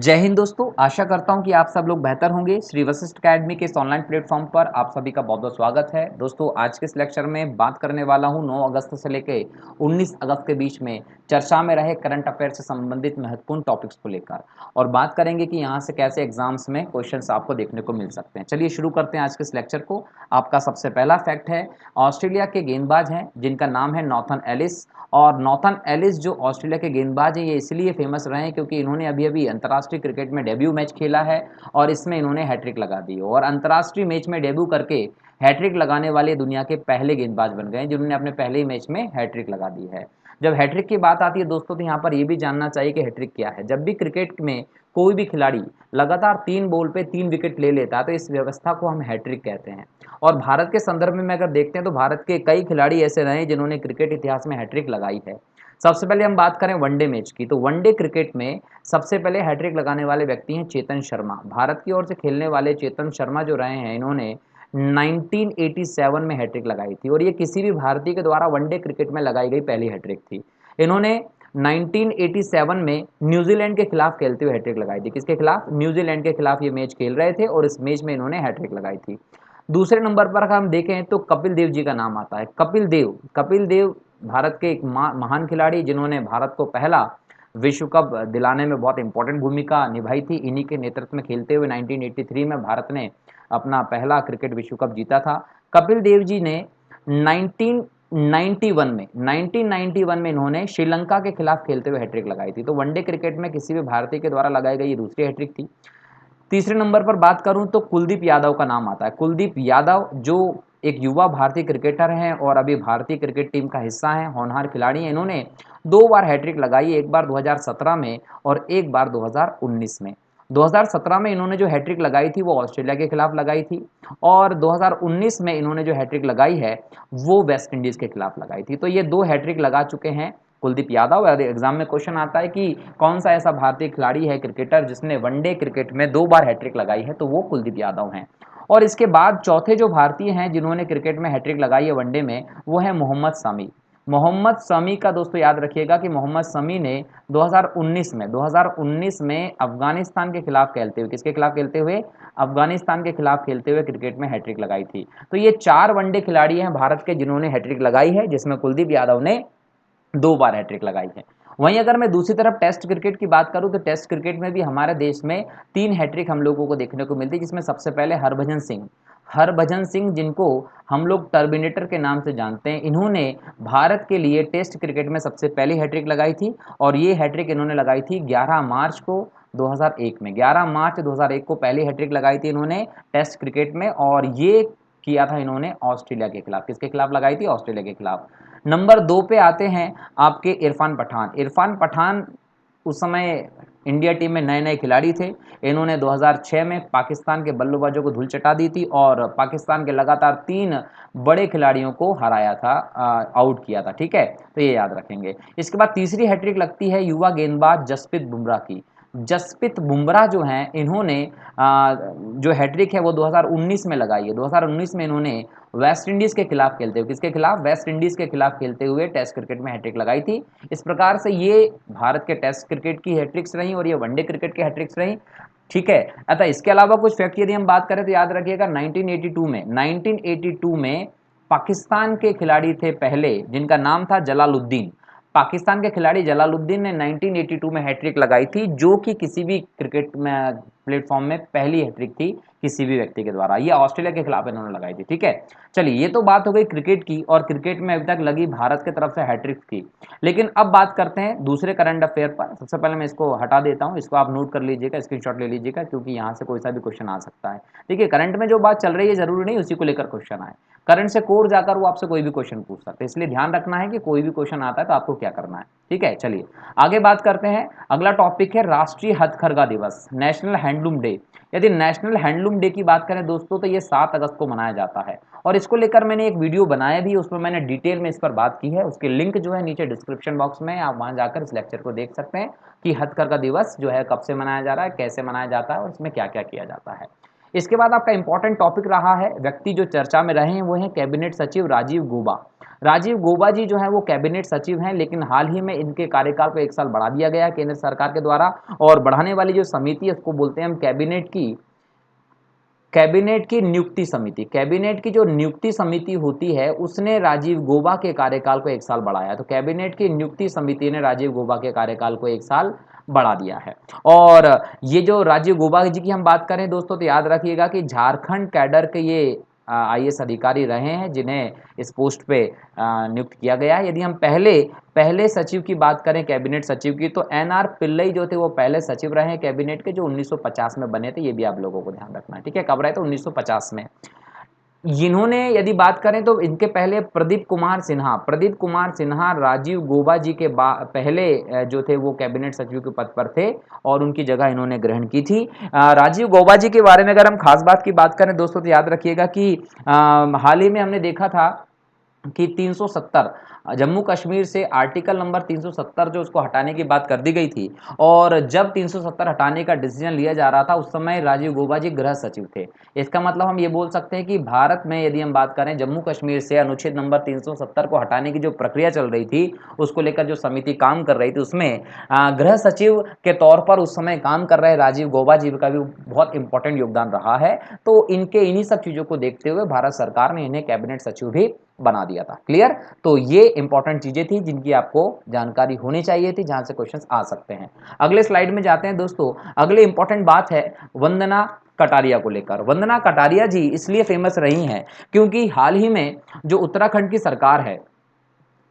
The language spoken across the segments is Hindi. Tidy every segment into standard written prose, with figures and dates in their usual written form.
जय हिंद दोस्तों, आशा करता हूं कि आप सब लोग बेहतर होंगे। श्री वशिष्ठ अकेडमी के इस ऑनलाइन प्लेटफॉर्म पर आप सभी का बहुत बहुत स्वागत है। दोस्तों, आज के इस लेक्चर में बात करने वाला हूं 9 अगस्त से लेकर 19 अगस्त के बीच में चर्चा में रहे करंट अफेयर से संबंधित महत्वपूर्ण टॉपिक्स को लेकर, और बात करेंगे कि यहां से कैसे एग्जाम्स में क्वेश्चंस आपको देखने को मिल सकते हैं। चलिए शुरू करते हैं आज के इस लेक्चर को। आपका सबसे पहला फैक्ट है, ऑस्ट्रेलिया के गेंदबाज हैं जिनका नाम है नॉर्थन एलिस। और नॉर्थन एलिस जो ऑस्ट्रेलिया के गेंदबाज हैं, ये इसलिए फेमस रहे हैं क्योंकि इन्होंने अभी अभी अंतर्राष्ट्रीय क्रिकेट में डेब्यू मैच खेला है और इसमें इन्होंने हैट्रिक लगा दी। और अंतर्राष्ट्रीय मैच में डेब्यू करके हैट्रिक लगाने वाले दुनिया के पहले गेंदबाज बन गए जिन्होंने अपने पहले ही मैच में हैट्रिक लगा दी है। जब हैट्रिक की बात आती है दोस्तों, तो यहाँ पर यह भी जानना चाहिए कि हैट्रिक क्या है। जब भी क्रिकेट में कोई भी खिलाड़ी लगातार 3 बॉल पे 3 विकेट ले लेता है तो इस व्यवस्था को हम हैट्रिक कहते हैं। और भारत के संदर्भ में अगर देखते हैं तो भारत के कई खिलाड़ी ऐसे रहे जिन्होंने क्रिकेट इतिहास में हैट्रिक लगाई है। सबसे पहले हम बात करें वनडे मैच की, तो वनडे क्रिकेट में सबसे पहले हैट्रिक लगाने वाले व्यक्ति हैं चेतन शर्मा। भारत की ओर से खेलने वाले चेतन शर्मा जो रहे हैं, इन्होंने 1987 में हैट्रिक लगाई थी और ये किसी भी भारतीय के द्वारा वनडे क्रिकेट में लगाई गई पहली हैट्रिक थी। इन्होंने 1987 में न्यूजीलैंड के खिलाफ खेलते हुए हैट्रिक लगाई थी। किसके खिलाफ? न्यूजीलैंड के खिलाफ ये मैच खेल रहे थे और इस मैच में इन्होंने हैट्रिक लगाई थी। दूसरे नंबर पर अगर हम देखें तो कपिल देव जी का नाम आता है। कपिल देव भारत के एक महान खिलाड़ी जिन्होंने भारत को पहला विश्व कप दिलाने में बहुत इंपॉर्टेंट भूमिका निभाई थी। इन्हीं के नेतृत्व में खेलते हुए 1983 में भारत ने अपना पहला क्रिकेट विश्व कप जीता था। कपिल देव जी ने 1991 में इन्होंने श्रीलंका के खिलाफ खेलते हुए हैट्रिक लगाई थी। तो वनडे क्रिकेट में किसी भी भारतीय के द्वारा लगाई गई दूसरी हैट्रिक थी। तीसरे नंबर पर बात करूं तो कुलदीप यादव का नाम आता है। कुलदीप यादव जो एक युवा भारतीय क्रिकेटर हैं और अभी भारतीय क्रिकेट टीम का हिस्सा हैं, होनहार खिलाड़ी हैं। इन्होंने 2 बार हैट्रिक लगाई, एक बार 2017 में और एक बार 2019 में। 2017 में इन्होंने जो हैट्रिक लगाई थी वो ऑस्ट्रेलिया के खिलाफ लगाई थी और 2019 में इन्होंने जो हैट्रिक लगाई है वो वेस्ट इंडीज के खिलाफ लगाई थी। तो ये 2 हैट्रिक लगा चुके हैं कुलदीप यादव। और एग्जाम में क्वेश्चन आता है कि कौन सा ऐसा भारतीय खिलाड़ी है क्रिकेटर जिसने वनडे क्रिकेट में 2 बार हैट्रिक लगाई है, तो वो कुलदीप यादव हैं। और इसके बाद चौथे जो भारतीय हैं जिन्होंने क्रिकेट में हैट्रिक लगाई है वनडे में, वो है मोहम्मद शमी। मोहम्मद शमी का दोस्तों याद रखिएगा कि मोहम्मद शमी ने 2019 में अफगानिस्तान के खिलाफ खेलते हुए, किसके खिलाफ खेलते हुए? अफगानिस्तान के खिलाफ खेलते हुए क्रिकेट में हैट्रिक लगाई थी। तो ये 4 वनडे खिलाड़ी हैं भारत के जिन्होंने हैट्रिक लगाई है, जिसमें कुलदीप यादव ने 2 बार हैट्रिक लगाई है। वहीं अगर मैं दूसरी तरफ टेस्ट क्रिकेट की बात करूं तो टेस्ट क्रिकेट में भी हमारे देश में 3 हैट्रिक हम लोगों को देखने को मिलती है, जिसमें सबसे पहले हरभजन सिंह जिनको हम लोग टर्मिनेटर के नाम से जानते हैं, इन्होंने भारत के लिए टेस्ट क्रिकेट में सबसे पहली हैट्रिक लगाई थी और ये हैट्रिक इन्होंने लगाई थी 11 मार्च को 2001 में। 11 मार्च 2001 को पहली हैट्रिक लगाई थी इन्होंने टेस्ट क्रिकेट में, और ये किया था इन्होंने ऑस्ट्रेलिया के खिलाफ। किसके खिलाफ लगाई थी? ऑस्ट्रेलिया के खिलाफ। नंबर 2 पे आते हैं आपके इरफान पठान। इरफान पठान उस समय इंडिया टीम में नए नए खिलाड़ी थे। इन्होंने 2006 में पाकिस्तान के बल्लेबाजों को धूल चटा दी थी और पाकिस्तान के लगातार 3 बड़े खिलाड़ियों को हराया था, आउट किया था। ठीक है, तो ये याद रखेंगे। इसके बाद तीसरी हैट्रिक लगती है युवा गेंदबाज जसप्रीत बुमराह की। जसप्रीत बुमराह जो हैं, इन्होंने जो हैट्रिक है वो 2019 में लगाई है। 2019 में इन्होंने वेस्ट इंडीज के खिलाफ खेलते हुए, किसके खिलाफ? वेस्ट इंडीज के खिलाफ खेलते हुए टेस्ट क्रिकेट में हैट्रिक लगाई थी। इस प्रकार से ये भारत के टेस्ट क्रिकेट की हैट्रिक्स रही और ये वनडे क्रिकेट की हैट्रिक्स रही। ठीक है, अतः इसके अलावा कुछ फैक्ट यदि हम बात करें तो याद रखिएगा 1982 में पाकिस्तान के खिलाड़ी थे पहले, जिनका नाम था जलालुद्दीन। पाकिस्तान के खिलाड़ी जलालुद्दीन ने 1982 में हैट्रिक लगाई थी, जो कि किसी भी क्रिकेट में प्लेटफॉर्म में पहली हैट्रिक थी किसी भी व्यक्ति के द्वारा। ये ऑस्ट्रेलिया के खिलाफ इन्होंने लगाई थी। ठीक है, चलिए ये तो बात हो गई क्रिकेट की, और क्रिकेट में अभी तक लगी भारत की तरफ से हैट्रिक की। लेकिन अब बात करते हैं दूसरे करंट अफेयर पर। सबसे पहले मैं इसको हटा देता हूं, इसको आप नोट कर लीजिएगा, स्क्रीनशॉट ले लीजिएगा, क्योंकि यहां से कोई सा भी क्वेश्चन आ सकता है। देखिए, करंट में जो बात चल रही है जरूरी नहीं उसी को लेकर क्वेश्चन आए। करंट से कोर जाकर वो आपसे कोई भी क्वेश्चन पूछ सकते हैं, इसलिए ध्यान रखना है कि कोई भी क्वेश्चन आता है तो आपको क्या करना है। ठीक है, चलिए आगे बात करते हैं। अगला टॉपिक है राष्ट्रीय हथकरघा दिवस, नेशनल हैंडलूम डे। यदि नेशनल हैंडलूम डे की बात करें दोस्तों, तो ये 7 अगस्त को मनाया जाता है और इसको लेकर मैंने एक वीडियो बनाया भी, उसमें मैंने डिटेल में इस पर बात की है। उसके लिंक जो है नीचे डिस्क्रिप्शन बॉक्स में, आप वहां जाकर इस लेक्चर को देख सकते हैं कि हथकरघा दिवस जो है कब से मनाया जा रहा है, कैसे मनाया जाता है और इसमें क्या क्या किया जाता है। इसके बाद आपका इंपॉर्टेंट टॉपिक रहा है, व्यक्ति जो चर्चा में रहे हैं वो है कैबिनेट सचिव राजीव गौबा। राजीव गौबा जी जो है वो कैबिनेट सचिव हैं, लेकिन हाल ही में इनके कार्यकाल को 1 साल बढ़ा दिया गया है केंद्र सरकार के द्वारा। और बढ़ाने वाली जो समिति है उसको बोलते हैं हम कैबिनेट की नियुक्ति समिति। कैबिनेट की जो नियुक्ति समिति होती है उसने राजीव गौबा के कार्यकाल को 1 साल बढ़ाया। तो कैबिनेट की नियुक्ति समिति ने राजीव गौबा के कार्यकाल को 1 साल बढ़ा दिया है। और ये जो राजीव गौबा जी की हम बात करें दोस्तों, तो याद रखिएगा कि झारखंड कैडर के ये आईएएस अधिकारी रहे हैं जिन्हें इस पोस्ट पे नियुक्त किया गया है। यदि हम पहले पहले सचिव की बात करें कैबिनेट सचिव की, तो एनआर पिल्लई जो थे वो पहले सचिव रहे हैं कैबिनेट के, जो 1950 में बने थे। ये भी आप लोगों को ध्यान रखना है, ठीक है। कब रहे थे? 1950 में। जिन्होंने यदि बात करें तो इनके पहले प्रदीप कुमार सिन्हा राजीव गौबा जी के पहले जो थे वो कैबिनेट सचिव के पद पर थे और उनकी जगह इन्होंने ग्रहण की थी। राजीव गौबा जी के बारे में अगर हम खास बात की बात करें दोस्तों, तो याद रखिएगा कि हाल ही में हमने देखा था कि 370 जम्मू कश्मीर से आर्टिकल नंबर 370 जो उसको हटाने की बात कर दी गई थी। और जब 370 हटाने का डिसीजन लिया जा रहा था उस समय राजीव गौबा जी गृह सचिव थे। इसका मतलब हम ये बोल सकते हैं कि भारत में यदि हम बात करें जम्मू कश्मीर से अनुच्छेद नंबर 370 को हटाने की जो प्रक्रिया चल रही थी, उसको लेकर जो समिति काम कर रही थी उसमें गृह सचिव के तौर पर उस समय काम कर रहे राजीव गौबा जी का भी बहुत इंपॉर्टेंट योगदान रहा है। तो इन्हीं सब चीज़ों को देखते हुए भारत सरकार ने इन्हें कैबिनेट सचिव भी बना दिया था। क्लियर? तो ये इंपॉर्टेंट चीजें थी जिनकी आपको जानकारी होनी चाहिए थी, जहां से क्वेश्चंस आ सकते हैं। अगले स्लाइड में जाते हैं दोस्तों। अगले इंपॉर्टेंट बात है वंदना कटारिया को लेकर। वंदना कटारिया जी इसलिए फेमस रही हैं क्योंकि हाल ही में जो उत्तराखंड की सरकार है,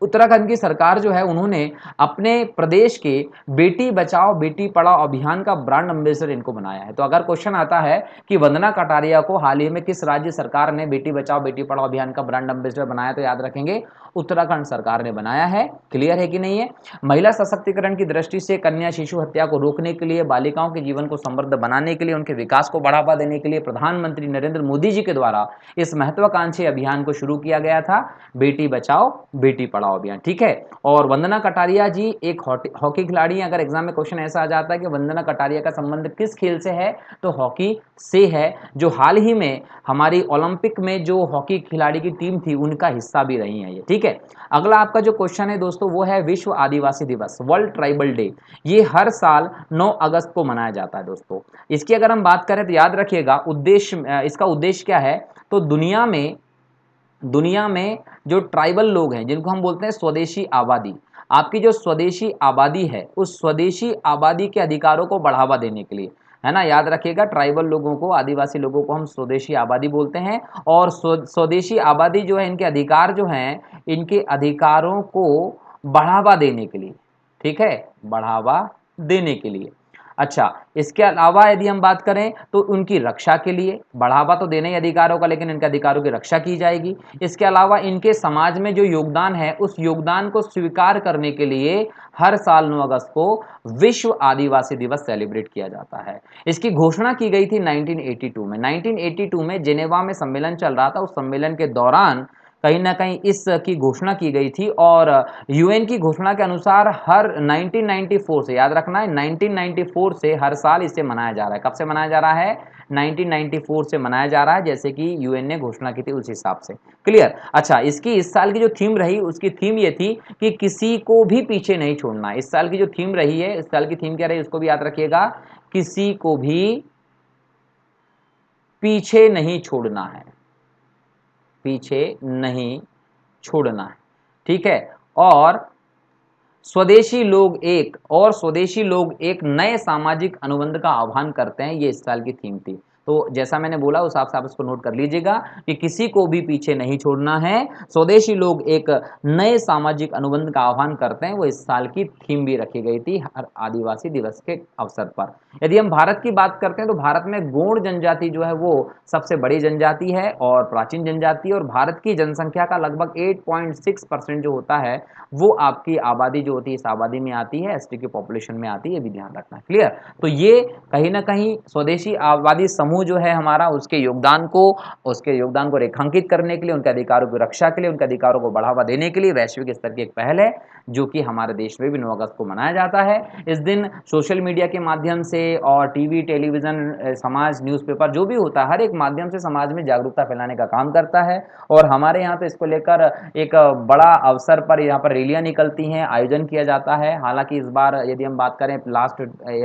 उत्तराखंड की सरकार जो है उन्होंने अपने प्रदेश के बेटी बचाओ बेटी पढ़ाओ अभियान का ब्रांड एम्बेसडर इनको बनाया है। तो अगर क्वेश्चन आता है कि वंदना कटारिया को हाल ही में किस राज्य सरकार ने बेटी बचाओ बेटी पढ़ाओ अभियान का ब्रांड एम्बेसडर बनाया, तो याद रखेंगे उत्तराखंड सरकार ने बनाया है। क्लियर है कि नहीं है? महिला सशक्तिकरण की दृष्टि से कन्या शिशु हत्या को रोकने के लिए, बालिकाओं के जीवन को समृद्ध बनाने के लिए, उनके विकास को बढ़ावा देने के लिए प्रधानमंत्री नरेंद्र मोदी जी के द्वारा इस महत्वाकांक्षी अभियान को शुरू किया गया था, बेटी बचाओ बेटी पढ़ाओ अभियान। ठीक है। और वंदना कटारिया जी एक हॉकी खिलाड़ी हैं। अगर एग्जाम में क्वेश्चन ऐसा आ जाता है कि वंदना कटारिया का संबंध किस खेल से है, तो हॉकी से है, जो हाल ही में हमारी ओलंपिक में जो हॉकी खिलाड़ी की टीम थी उनका हिस्सा भी रही है ये। ठीक है। अगला आपका जो क्वेश्चन है दोस्तों वो है विश्व आदिवासी दिवस, वर्ल्ड ट्राइबल डे। ये हर साल 9 अगस्त को मनाया जाता है दोस्तों। इसकी अगर हम बात करें तो याद रखिएगा उद्देश्य, इसका उद्देश्य क्या है, तो दुनिया में जो ट्राइबल लोग हैं जिनको हम बोलते हैं स्वदेशी आबादी, आपकी जो स्वदेशी आबादी है उस स्वदेशी आबादी के अधिकारों को बढ़ावा देने के लिए, है ना, याद रखिएगा ट्राइबल लोगों को, आदिवासी लोगों को हम स्वदेशी आबादी बोलते हैं। और स्वदेशी आबादी जो है इनके अधिकार जो हैं, इनके अधिकारों को बढ़ावा देने के लिए, ठीक है, बढ़ावा देने के लिए। अच्छा, इसके अलावा यदि हम बात करें तो उनकी रक्षा के लिए, बढ़ावा तो देने ही अधिकारों का, लेकिन इनके अधिकारों की रक्षा की जाएगी। इसके अलावा इनके समाज में जो योगदान है उस योगदान को स्वीकार करने के लिए हर साल 9 अगस्त को विश्व आदिवासी दिवस सेलिब्रेट किया जाता है। इसकी घोषणा की गई थी 1982 में। 1982 में जेनेवा में सम्मेलन चल रहा था, उस सम्मेलन के दौरान कहीं ना कहीं इसकी घोषणा की गई थी। और यूएन की घोषणा के अनुसार हर 1994 से, याद रखना है 1994 से हर साल इसे मनाया जा रहा है। कब से मनाया जा रहा है? 1994 से मनाया जा रहा है, जैसे कि यूएन ने घोषणा की थी उस हिसाब से। क्लियर? अच्छा, इसकी इस साल की जो थीम रही उसकी थीम ये थी कि किसी को भी पीछे नहीं छोड़ना। इस साल की जो थीम रही है, इस साल की थीम क्या रही उसको भी याद रखिएगा, किसी को भी पीछे नहीं छोड़ना है, पीछे नहीं छोड़ना है। ठीक है। और स्वदेशी लोग एक नए सामाजिक अनुबंध का आह्वान करते हैं, ये इस साल की थीम थी। तो जैसा मैंने बोला उस हिसाब से आप इसको नोट कर लीजिएगा कि किसी को भी पीछे नहीं छोड़ना है, स्वदेशी लोग एक नए सामाजिक अनुबंध का आह्वान करते हैं, वो इस साल की थीम भी रखी गई थी हर आदिवासी दिवस के अवसर पर। यदि हम भारत की बात करते हैं तो भारत में गोंड जनजाति जो है वो सबसे बड़ी जनजाति है और प्राचीन जनजाति है, और भारत की जनसंख्या का लगभग 8.6% जो होता है वो आपकी आबादी जो होती है इस आबादी में आती है, एसटी की पॉपुलेशन में आती है, ये भी ध्यान रखना है। क्लियर? तो ये कहीं ना कहीं स्वदेशी आबादी समूह समूह जो है हमारा, उसके योगदान को रेखांकित करने के लिए, उनके अधिकारों की रक्षा के लिए, उनके अधिकारों को बढ़ावा देने के लिए वैश्विक स्तर की एक पहल है, जो कि हमारे देश में भी 9 अगस्त को मनाया जाता है। इस दिन सोशल मीडिया के माध्यम से और टीवी, टेलीविज़न, समाज, न्यूज़पेपर जो भी होता है, हर एक माध्यम से समाज में जागरूकता फैलाने का काम करता है। और हमारे यहाँ तो इसको लेकर एक बड़ा अवसर पर यहाँ पर रैलियाँ निकलती हैं, आयोजन किया जाता है। हालाँकि इस बार यदि हम बात करें लास्ट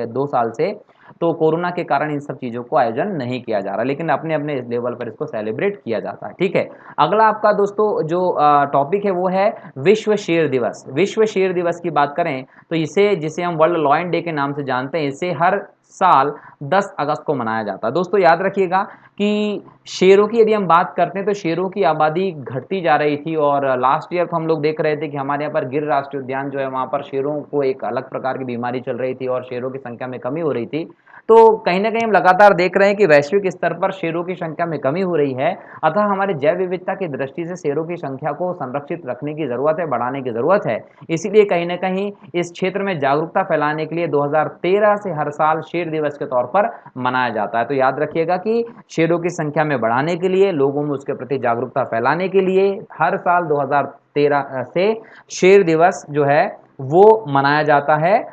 2 साल से, तो कोरोना के कारण इन सब चीज़ों को आयोजन नहीं किया जा रहा, लेकिन अपने-अपने लेवल पर इसको सेलिब्रेट किया जाता है, ठीक है। अगला आपका दोस्तों जो टॉपिक है वो है विश्व शेर दिवस। विश्व शेर दिवस की बात करें तो जिसे हम वर्ल्ड लॉयन डे के नाम से जानते हैं, इसे हर साल 10 अगस्त को मनाया जाता है। दोस्तों याद रखिएगा कि शेरों की यदि हम बात करते हैं तो शेरों की आबादी घटती जा रही थी, और लास्ट ईयर तो हम लोग देख रहे थे कि हमारे यहाँ पर गिर राष्ट्रीय उद्यान जो है वहाँ पर शेरों को एक अलग प्रकार की बीमारी चल रही थी और शेरों की संख्या में कमी हो रही थी। तो कहीं न कहीं हम लगातार देख रहे हैं कि वैश्विक स्तर पर शेरों की संख्या में कमी हो रही है। अतः हमारे जैव विविधता की दृष्टि से शेरों की संख्या को संरक्षित रखने की ज़रूरत है, बढ़ाने की ज़रूरत है। इसीलिए कहीं न कहीं इस क्षेत्र में जागरूकता फैलाने के लिए 2013 से हर साल शेर दिवस के तौर पर मनाया जाता है। तो याद रखिएगा कि शेरों की संख्या में बढ़ाने के लिए, लोगों में उसके प्रति जागरूकता फैलाने के लिए हर साल 2013 से शेर दिवस जो है वो मनाया जाता है,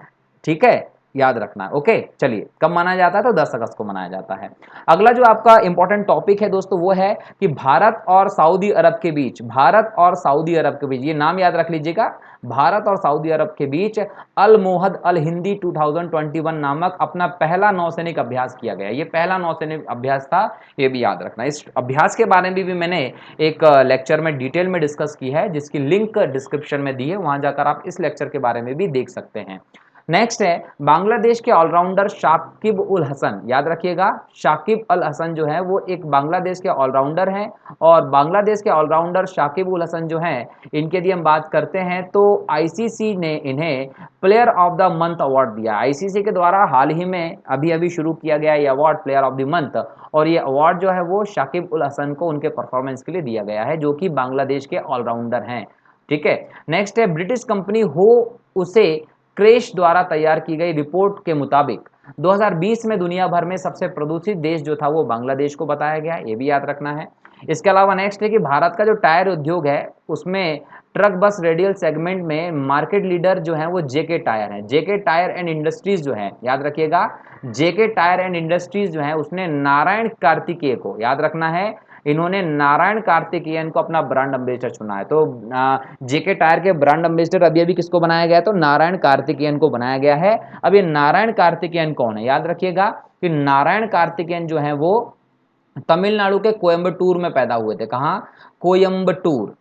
ठीक है? याद रखना, ओके। चलिए, कब मनाया जाता है? तो 10 अगस्त को मनाया जाता है। अगला जो आपका इंपॉर्टेंट टॉपिक है दोस्तों वो है कि भारत और सऊदी अरब के बीच, ये नाम याद रख लीजिएगा, भारत और सऊदी अरब के बीच अल मोहद अल हिंदी 2021 नामक अपना पहला नौसैनिक अभ्यास किया गया। ये पहला नौसैनिक अभ्यास था, ये भी याद रखना। इस अभ्यास के बारे में भी मैंने एक लेक्चर में डिटेल में डिस्कस की है, जिसकी लिंक डिस्क्रिप्शन में दी है, वहां जाकर आप इस लेक्चर के बारे में भी देख सकते हैं। नेक्स्ट है बांग्लादेश के ऑलराउंडर शाकिब उल हसन। याद रखिएगा, शाकिब अल हसन जो है वो एक बांग्लादेश के ऑलराउंडर हैं, और बांग्लादेश के ऑलराउंडर शाकिब उल हसन जो हैं, इनकी यदि हम बात करते हैं तो आईसीसी ने इन्हें player of the month award दिया। आईसीसी के द्वारा हाल ही में अभी शुरू किया गया ये award, player of the month, और ये अवार्ड जो है वो शाकिब उल हसन को उनके परफॉर्मेंस के लिए दिया गया है, जो कि बांग्लादेश के ऑलराउंडर हैं, ठीक है। नेक्स्ट है ब्रिटिश कंपनी हो उसे क्रेश द्वारा तैयार की गई रिपोर्ट के मुताबिक 2020 में दुनिया भर में सबसे प्रदूषित देश जो था वो बांग्लादेश को बताया गया, ये भी याद रखना है। इसके अलावा नेक्स्ट है कि भारत का जो टायर उद्योग है उसमें ट्रक बस रेडियल सेगमेंट में मार्केट लीडर जो है वो जेके टायर है। जेके टायर एंड इंडस्ट्रीज जो है, याद रखिएगा, जेके टायर एंड इंडस्ट्रीज जो है उसने नारायण कार्तिकेय को, याद रखना है, इन्होंने नारायण कार्तिकेयन को अपना ब्रांड एम्बेसडर चुना है। तो जेके टायर के ब्रांड एम्बेसडर अभी किसको बनाया गया है? तो नारायण कार्तिकेयन को बनाया गया है। अब ये नारायण कार्तिकेयन कौन है? याद रखिएगा कि नारायण कार्तिकेयन जो है वो तमिलनाडु के कोयम्बटूर में पैदा हुए थे। कहाँ?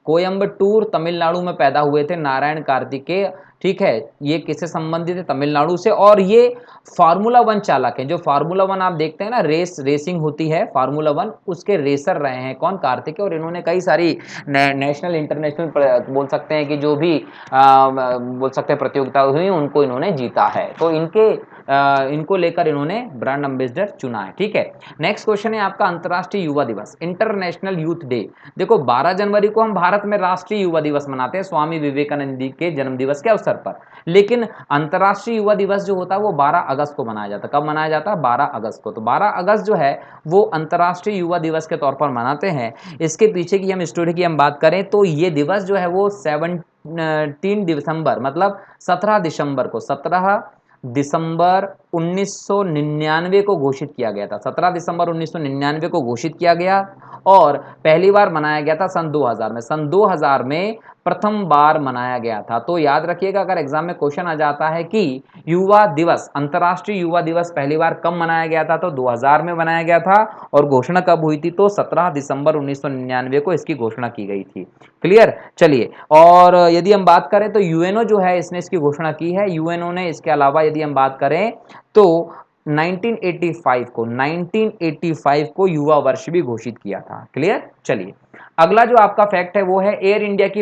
कोयम्बटूर तमिलनाडु में पैदा हुए थे नारायण कार्तिकेय, ठीक है। ये किससे संबंधित है? तमिलनाडु से। और ये फार्मूला 1 चालक हैं। जो फार्मूला 1 आप देखते हैं ना, रेसिंग होती है फार्मूला 1, उसके रेसर रहे हैं कौन? कार्तिकेय। और इन्होंने कई सारी नेशनल इंटरनेशनल बोल सकते हैं कि जो भी बोल सकते हैं प्रतियोगिता हुई उनको इन्होंने जीता है। तो इनको लेकर इन्होंने ब्रांड एम्बेसडर चुना है, ठीक है। नेक्स्ट क्वेश्चन है आपका अंतर्राष्ट्रीय युवा दिवस, इंटरनेशनल यूथ डे। देखो 12 जनवरी को हम भारत में राष्ट्रीय युवा दिवस मनाते हैं स्वामी विवेकानंद जी के जन्म दिवस के अवसर पर, लेकिन अंतर्राष्ट्रीय युवा दिवस जो होता है वो 12 अगस्त को मनाया जाता है। कब मनाया जाता है? 12 अगस्त को। तो 12 अगस्त जो है वो अंतर्राष्ट्रीय युवा दिवस के तौर पर मनाते हैं। इसके पीछे की हम स्टोरी की हम बात करें तो ये दिवस जो है वो 17 दिसंबर, मतलब 17 दिसंबर को, 17 दिसंबर 1999 को घोषित किया गया था। 17 दिसंबर 1999 को घोषित किया गया, और पहली बार मनाया गया था सन 2000 में। सन 2000 में प्रथम बार मनाया गया था। तो याद रखिएगा, अगर एग्जाम में क्वेश्चन आ जाता है कि युवा दिवस, अंतर्राष्ट्रीय युवा दिवस पहली बार कब मनाया गया था, तो 2000 में मनाया गया था, और घोषणा कब हुई थी? तो 17 दिसंबर 1999 को इसकी घोषणा की गई थी। क्लियर? चलिए, और यदि हम बात करें तो यूएनओ जो है इसने इसकी घोषणा की है। यूएनओ ने इसके अलावा यदि हम बात करें तो 1985 को युवा वर्ष भी घोषित किया था। क्लियर? चलिए, अगला जो आपका फैक्ट है वो है एयर इंडिया की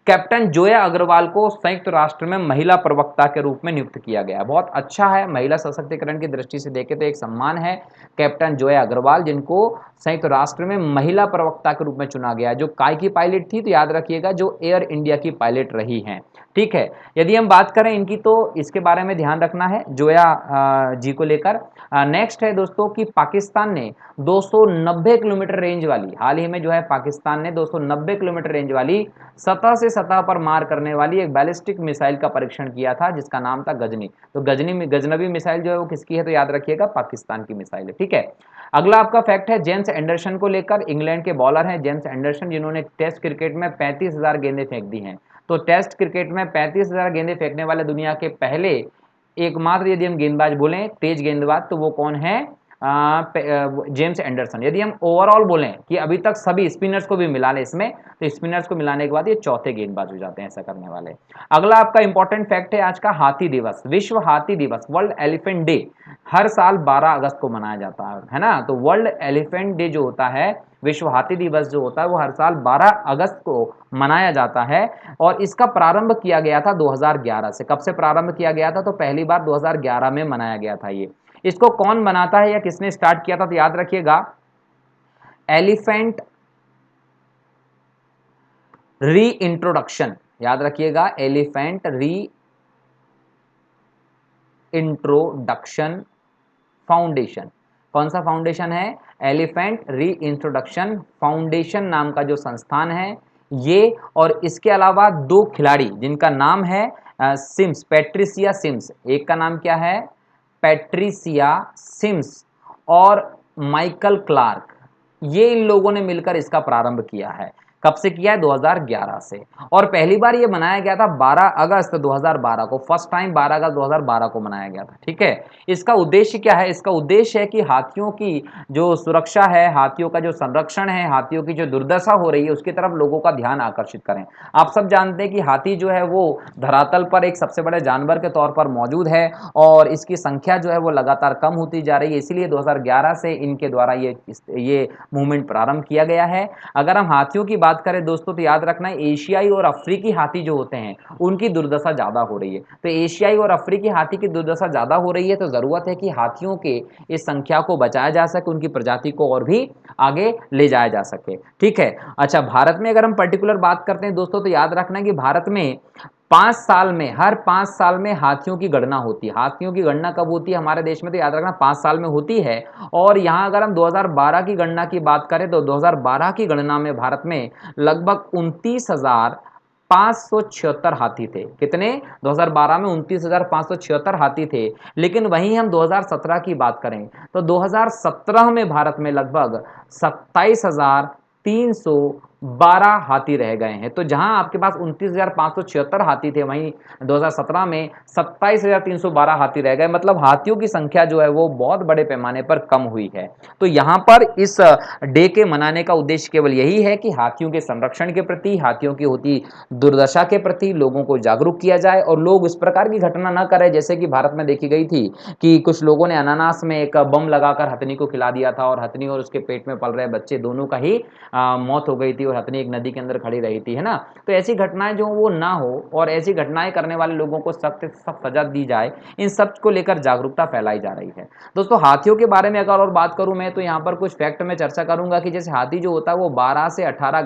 कैप्टन जोया अग्रवाल को संयुक्त राष्ट्र में महिला प्रवक्ता के रूप में नियुक्त किया गया। बहुत अच्छा है, महिला सशक्तिकरण की दृष्टि से देखें तो एक सम्मान है कैप्टन जोया अग्रवाल, जिनको संयुक्त राष्ट्र में महिला प्रवक्ता के रूप में चुना गया। जो काय की पायलट थी, तो याद रखिएगा जो एयर इंडिया की पायलट रही हैं। ठीक है, यदि हम बात करें इनकी तो इसके बारे में ध्यान रखना है जोया जी को लेकर। नेक्स्ट है दोस्तों कि पाकिस्तान ने 290 किलोमीटर रेंज वाली, हाल ही में जो है पाकिस्तान ने 290 किलोमीटर रेंज वाली सतह से सतह पर मार करने वाली एक बैलिस्टिक मिसाइल का परीक्षण किया था, जिसका नाम था गजनी। तो गजनवी मिसाइल जो है वो किसकी है, तो याद रखिएगा पाकिस्तान की मिसाइल है। ठीक है, अगला आपका फैक्ट है जेम्स एंडरसन को लेकर। इंग्लैंड के बॉलर हैं जेम्स एंडरसन, जिन्होंने टेस्ट क्रिकेट में 35,000 गेंदें फेंक दी हैं। तो टेस्ट क्रिकेट में 35,000 गेंदें फेंकने वाले दुनिया के पहले एकमात्र यदि हम गेंदबाज बोलें, तेज गेंदबाज, तो वो कौन है, जेम्स एंडरसन। यदि हम ओवरऑल बोलें कि अभी तक सभी स्पिनर्स को भी मिला लें इसमें, तो स्पिनर्स को मिलाने के बाद ये चौथे गेंदबाज हो जाते हैं ऐसा करने वाले। अगला आपका इंपॉर्टेंट फैक्ट है आज का हाथी दिवस, विश्व हाथी दिवस, वर्ल्ड एलिफेंट डे, हर साल 12 अगस्त को मनाया जाता है ना। तो वर्ल्ड एलिफेंट डे जो होता है, विश्व हाथी दिवस जो होता है, वो हर साल 12 अगस्त को मनाया जाता है। और इसका प्रारंभ किया गया था 2011 से। कब से प्रारंभ किया गया था, तो पहली बार 2011 में मनाया गया था ये। इसको कौन बनाता है या किसने स्टार्ट किया था, तो याद रखिएगा एलिफेंट री इंट्रोडक्शन, याद रखिएगा एलिफेंट री इंट्रोडक्शन फाउंडेशन। कौन सा फाउंडेशन है, एलिफेंट री इंट्रोडक्शन फाउंडेशन नाम का जो संस्थान है ये। और इसके अलावा दो खिलाड़ी जिनका नाम है सिम्स, पैट्रिसिया सिम्स, एक का नाम क्या है पैट्रिसिया सिम्स, और माइकल क्लार्क, ये इन लोगों ने मिलकर इसका प्रारंभ किया है। कब से किया है, 2011 से। और पहली बार ये मनाया गया था 12 अगस्त 2012 को, फर्स्ट टाइम 12 अगस्त 2012 को मनाया गया था। ठीक है, इसका उद्देश्य क्या है, इसका उद्देश्य है कि हाथियों की जो सुरक्षा है, हाथियों का जो संरक्षण है, हाथियों की जो दुर्दशा हो रही है उसकी तरफ लोगों का ध्यान आकर्षित करें। आप सब जानते हैं कि हाथी जो है वो धरातल पर एक सबसे बड़े जानवर के तौर पर मौजूद है और इसकी संख्या जो है वो लगातार कम होती जा रही है। इसीलिए 2011 से इनके द्वारा ये मूवमेंट प्रारंभ किया गया है। अगर हम हाथियों की बात करें दोस्तों, तो याद रखना एशियाई और अफ्रीकी हाथी जो होते हैं उनकी दुर्दशा ज्यादा हो रही है। तो एशियाई और अफ्रीकी हाथी की दुर्दशा ज्यादा हो रही है, तो जरूरत है कि हाथियों के इस संख्या को बचाया जा सके, उनकी प्रजाति को और भी आगे ले जाया जा सके। ठीक है, अच्छा भारत में अगर हम पर्टिकुलर बात करते हैं दोस्तों, तो याद रखना कि भारत में 5 साल में, हर 5 साल में हाथियों की गणना होती है। हाथियों की गणना कब होती है हमारे देश में, तो याद रखना 5 साल में होती है। और यहाँ अगर हम 2012 की गणना की बात करें, तो 2012 की गणना में भारत में लगभग 29,576 हाथी थे। कितने, 2012 में 29,576 हाथी थे। लेकिन वहीं हम 2017 की बात करें, तो 2017 में भारत में लगभग 27,312 हाथी रह गए हैं। तो जहां आपके पास 29,576 हाथी थे, वहीं 2017 में 27,312 हाथी रह गए। मतलब हाथियों की संख्या जो है वो बहुत बड़े पैमाने पर कम हुई है। तो यहां पर इस डे के मनाने का उद्देश्य केवल यही है कि हाथियों के संरक्षण के प्रति, हाथियों की होती दुर्दशा के प्रति लोगों को जागरूक किया जाए और लोग इस प्रकार की घटना न करें जैसे कि भारत में देखी गई थी कि कुछ लोगों ने अनानास में एक बम लगाकर हथनी को खिला दिया था और हथनी और उसके पेट में पल रहे बच्चे दोनों का ही मौत हो गई थी और हथनी एक नदी के अंदर खड़ी रही थी, है ना। तो ऐसी घटनाएं जो वो ना हो और ऐसी घटनाएं करने वाले लोगों को सख्त सख्त सजा दी जाए, इन सब को लेकर जागरूकता फैलाई जा रही है। दोस्तों हाथियों के बारे में अगर और बात करूं मैं, तो यहाँ पर कुछ फैक्ट में चर्चा करूंगा कि जैसे हाथी जो होता है वो 12 से 18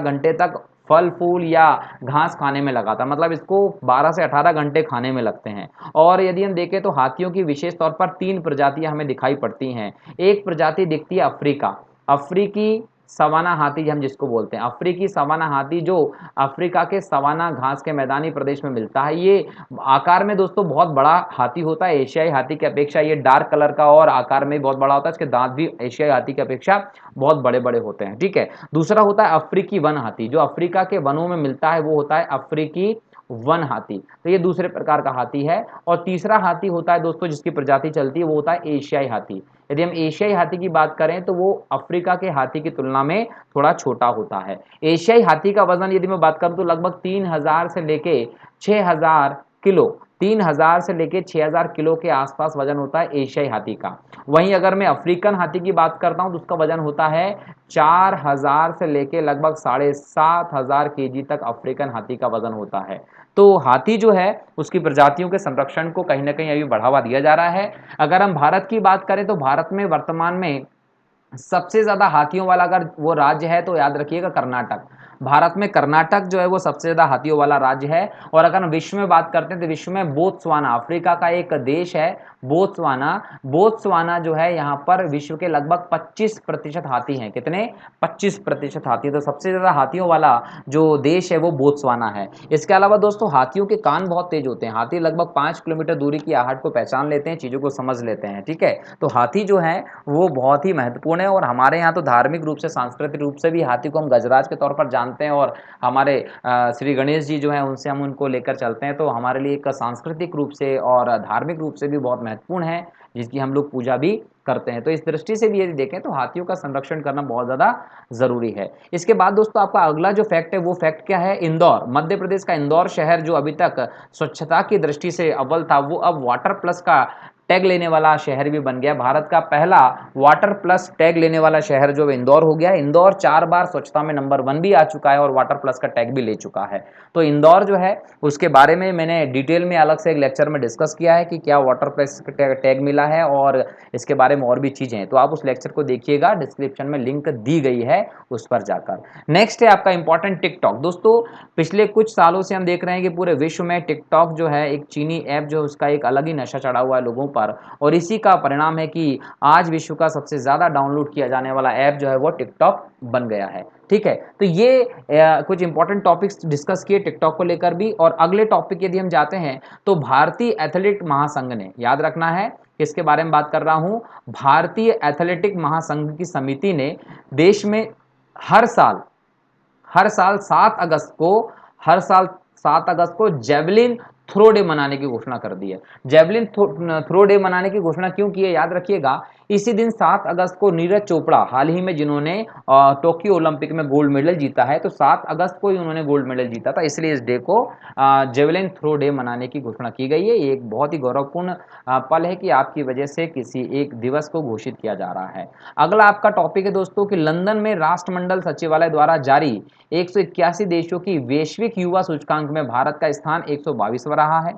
घंटे तक फल फूल या घास खाने में लगाता, मतलब इसको 12 से 18 घंटे खाने में लगते हैं। और यदि हम देखें तो हाथियों की विशेष तौर पर 3 प्रजातियां हमें दिखाई पड़ती हैं। एक प्रजाति दिखती है अफ्रीका, अफ्रीकी सवाना हाथी हम जिसको बोलते हैं, अफ्रीकी सवाना हाथी जो अफ्रीका के सवाना घास के मैदानी प्रदेश में मिलता है। ये आकार में दोस्तों बहुत बड़ा हाथी होता है, एशियाई हाथी की अपेक्षा ये डार्क कलर का और आकार में बहुत बड़ा होता है। इसके दांत भी एशियाई हाथी की अपेक्षा बहुत बड़े बड़े होते हैं। ठीक है, दूसरा होता है अफ्रीकी वन हाथी, जो अफ्रीका के वनों में मिलता है वो होता है अफ्रीकी वन हाथी। तो ये दूसरे प्रकार का हाथी है। और तीसरा हाथी होता है दोस्तों जिसकी प्रजाति चलती है वो होता है एशियाई हाथी। यदि हम एशियाई हाथी की बात करें तो वो अफ्रीका के हाथी की तुलना में थोड़ा छोटा होता है। एशियाई हाथी का वजन यदि मैं बात करूं तो लगभग 3,000 से लेके 6,000 किलो, 3000 से लेके 6000 किलो के आसपास वजन होता है एशियाई हाथी का। वहीं अगर मैं अफ्रीकन हाथी की बात करता हूं तो उसका वजन होता है 4000 से लेके लगभग 7500 केजी तक अफ्रीकन हाथी का वजन होता है। तो हाथी जो है उसकी प्रजातियों के संरक्षण को कहीं ना कहीं अभी बढ़ावा दिया जा रहा है। अगर हम भारत की बात करें तो भारत में वर्तमान में सबसे ज्यादा हाथियों वाला अगर वो राज्य है तो याद रखिएगा कर्नाटक। भारत में कर्नाटक जो है वो सबसे ज्यादा हाथियों वाला राज्य है। और अगर हम विश्व में बात करते हैं तो विश्व में बोत्सवाना, अफ्रीका का एक देश है बोत्सवाना। बोत्सवाना जो है यहाँ पर विश्व के लगभग 25% हाथी हैं। कितने? 25% हाथी। तो सबसे ज्यादा हाथियों वाला जो देश है वो बोत्सवाना है। इसके अलावा दोस्तों हाथियों के कान बहुत तेज होते हैं। हाथी लगभग 5 किलोमीटर दूरी की आहट को पहचान लेते हैं, चीजों को समझ लेते हैं। ठीक है, तो हाथी जो है वो बहुत ही महत्वपूर्ण है। और हमारे यहाँ तो धार्मिक रूप से, सांस्कृतिक रूप से भी हाथी को हम गजराज के तौर पर जानते हैं। और हमारे श्री गणेश जी जो है उनसे हम उनको लेकर चलते हैं, तो हमारे लिए एक सांस्कृतिक रूप से और धार्मिक रूप से भी बहुत महत्वपूर्ण है, जिसकी हम लोग पूजा भी करते हैं। तो इस दृष्टि से भी यदि देखें तो हाथियों का संरक्षण करना बहुत ज्यादा जरूरी है। इसके बाद दोस्तों आपका अगला जो फैक्ट है वो फैक्ट क्या है? इंदौर, मध्य प्रदेश का इंदौर शहर जो अभी तक स्वच्छता की दृष्टि से अव्वल था, वो अब वाटर प्लस का टैग लेने वाला शहर भी बन गया। भारत का पहला वाटर प्लस टैग लेने वाला शहर जो इंदौर हो गया। इंदौर 4 बार स्वच्छता में नंबर 1 भी आ चुका है और वाटर प्लस का टैग भी ले चुका है। तो इंदौर जो है उसके बारे में मैंने डिटेल में अलग से एक लेक्चर में डिस्कस किया है कि क्या वाटर प्लस टैग मिला है और इसके बारे में और भी चीजें हैं। तो आप उस लेक्चर को देखिएगा, डिस्क्रिप्शन में लिंक दी गई है उस पर जाकर। नेक्स्ट है आपका इंपॉर्टेंट टिकटॉक। दोस्तों पिछले कुछ सालों से हम देख रहे हैं कि पूरे विश्व में टिकटॉक जो है एक चीनी ऐप जो उसका एक अलग ही नशा चढ़ा हुआ है लोगों पर। और इसी का परिणाम है कि आज विश्व का सबसे ज्यादा डाउनलोड किया जाने वाला ऐप जो है वो टिकटॉक बन गया है। ठीक है, तो ये कुछ इंपॉर्टेंट टॉपिक्स डिस्कस किए टिकटॉक को लेकर भी। और अगले टॉपिक यदि हम जाते हैं तो भारतीय एथलेटिक महासंघ ने, याद रखना है किसके बारे में बात कर रहा हूं, भारतीय एथलेटिक महासंघ की समिति ने देश में हर साल हर साल 7 अगस्त को हर साल 7 अगस्त को जेवलिन थ्रो डे मनाने की घोषणा कर दी है। जेवलिन थ्रो डे मनाने की घोषणा क्यों की है? याद रखिएगा, इसी दिन 7 अगस्त को नीरज चोपड़ा, हाल ही में जिन्होंने टोक्यो ओलंपिक में गोल्ड मेडल जीता है, तो 7 अगस्त को ही उन्होंने गोल्ड मेडल जीता था, इसलिए इस डे को जेवलिन थ्रो डे मनाने की घोषणा की गई है। ये एक बहुत ही गौरवपूर्ण पल है कि आपकी वजह से किसी एक दिवस को घोषित किया जा रहा है। अगला आपका टॉपिक है दोस्तों कि लंदन में राष्ट्रमंडल सचिवालय द्वारा जारी 181 देशों की वैश्विक युवा सूचकांक में भारत का स्थान 122वां रहा है।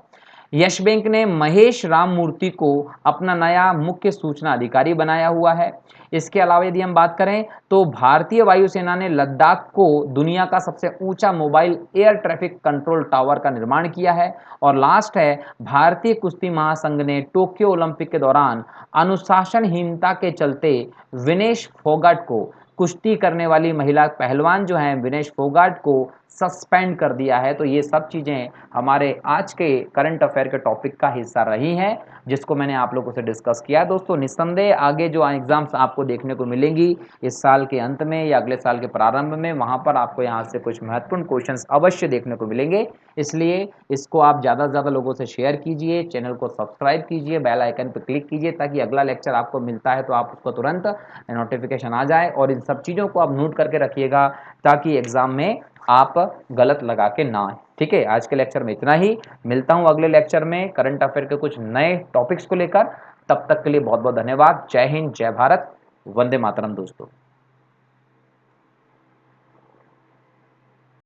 यश बैंक ने महेश राममूर्ति को अपना नया मुख्य सूचना अधिकारी बनाया हुआ है। इसके अलावा यदि हम बात करें तो भारतीय वायुसेना ने लद्दाख को दुनिया का सबसे ऊंचा mobile air traffic control tower का निर्माण किया है। और लास्ट है, भारतीय कुश्ती महासंघ ने टोक्यो ओलंपिक के दौरान अनुशासनहीनता के चलते विनेश फोगाट को, कुश्ती करने वाली महिला पहलवान जो हैं विनेश फोगाट को सस्पेंड कर दिया है। तो ये सब चीज़ें हमारे आज के करंट अफेयर के टॉपिक का हिस्सा रही हैं, जिसको मैंने आप लोगों से डिस्कस किया। दोस्तों निस्संदेह आगे जो एग्जाम्स आपको देखने को मिलेंगी इस साल के अंत में या अगले साल के प्रारंभ में, वहाँ पर आपको यहाँ से कुछ महत्वपूर्ण क्वेश्चंस अवश्य देखने को मिलेंगे। इसलिए इसको आप ज़्यादा से ज़्यादा लोगों से शेयर कीजिए, चैनल को सब्सक्राइब कीजिए, बेल आइकन पर क्लिक कीजिए, ताकि अगला लेक्चर आपको मिलता है तो आप उसको तुरंत नोटिफिकेशन आ जाए। और इन सब चीज़ों को आप नोट करके रखिएगा ताकि एग्जाम में आप गलत लगा के ना आए। ठीक है, आज के लेक्चर में इतना ही। मिलता हूं अगले लेक्चर में करंट अफेयर के कुछ नए टॉपिक्स को लेकर। तब तक के लिए बहुत बहुत धन्यवाद। जय हिंद, जय भारत, वंदे मातरम दोस्तों।